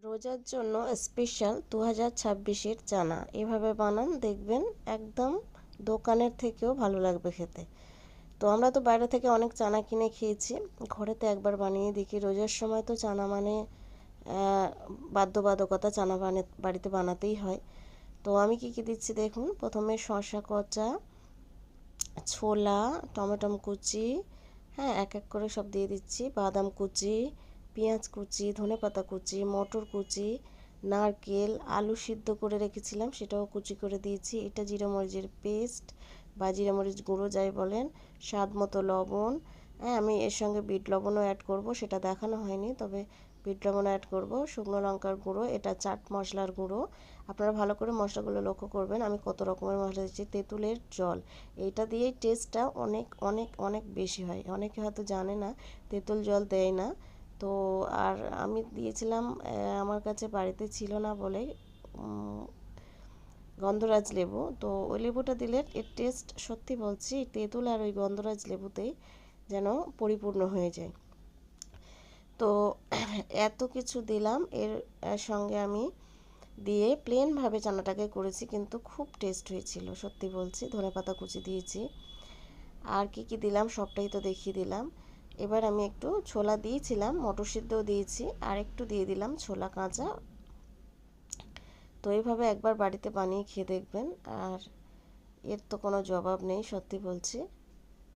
রোজার জন্য স্পেশাল 2026-এর চানা এভাবে বানান, দেখবেন একদম দোকানের থেকেও ভালো লাগবে খেতে। তো আমরা তো বাইরে থেকে অনেক চানা কিনে খেয়েছি, ঘরেতে একবার বানিয়ে দেখি। রোজার সময় তো চানা মানে বাধ্যবাধকতা, চানা বাড়িতে বানাতেই হয়। তো আমি কি কি দিচ্ছি দেখুন। প্রথমে শসা কচা, ছোলা, টমেটো কুচি, হ্যাঁ এক এক করে সব দিয়ে দিচ্ছি। বাদাম কুচি, পেঁয়াজ কুচি, ধনেপাতা কুচি, মটর কুচি, নারকেল, আলু সিদ্ধ করে রেখেছিলাম সেটাও কুচি করে দিয়েছি। এটা জিরা মরিচের পেস্ট বা জিরা মরিচ গুঁড়ো যাই বলেন, স্বাদ মতো লবণ। হ্যাঁ, আমি এর সঙ্গে বিট লবণও অ্যাড করব, সেটা দেখানো হয়নি, তবে বিট লবণ অ্যাড করব। শুকনো লঙ্কার গুঁড়ো, এটা চাট মশলার গুঁড়ো। আপনারা ভালো করে মশলাগুলো লক্ষ্য করবেন আমি কত রকমের মশলা দিচ্ছি। তেঁতুলের জল, এইটা দিয়েই টেস্টটা অনেক অনেক অনেক বেশি হয়। অনেকে হয়তো জানে না তেঁতুল জল দেয় না। তো আর আমি দিয়েছিলাম, আমার কাছে বাড়িতে ছিল না বলে গন্ধরাজ লেবু। তো ওই লেবুটা দিলে এর টেস্ট সত্যি বলছি তেঁতুল আর ওই গন্ধরাজ লেবুতেই যেন পরিপূর্ণ হয়ে যায়। তো এত কিছু দিলাম এর সঙ্গে আমি দিয়ে প্লেনভাবে চানাটাকে করেছি, কিন্তু খুব টেস্ট হয়েছিল সত্যি বলছি। ধনেপাতা কুচি দিয়েছি, আর কি কি দিলাম সবটাই তো দেখিয়ে দিলাম। এবার আমি একটু ছোলা দিয়েছিলাম, মটর সিদ্ধও দিয়েছি, আর একটু দিয়ে দিলাম ছোলা কাঁচা। তো এইভাবে একবার বাড়িতে বানিয়ে খেয়ে দেখবেন, আর এর তো কোনো জবাব নেই সত্যি বলছি।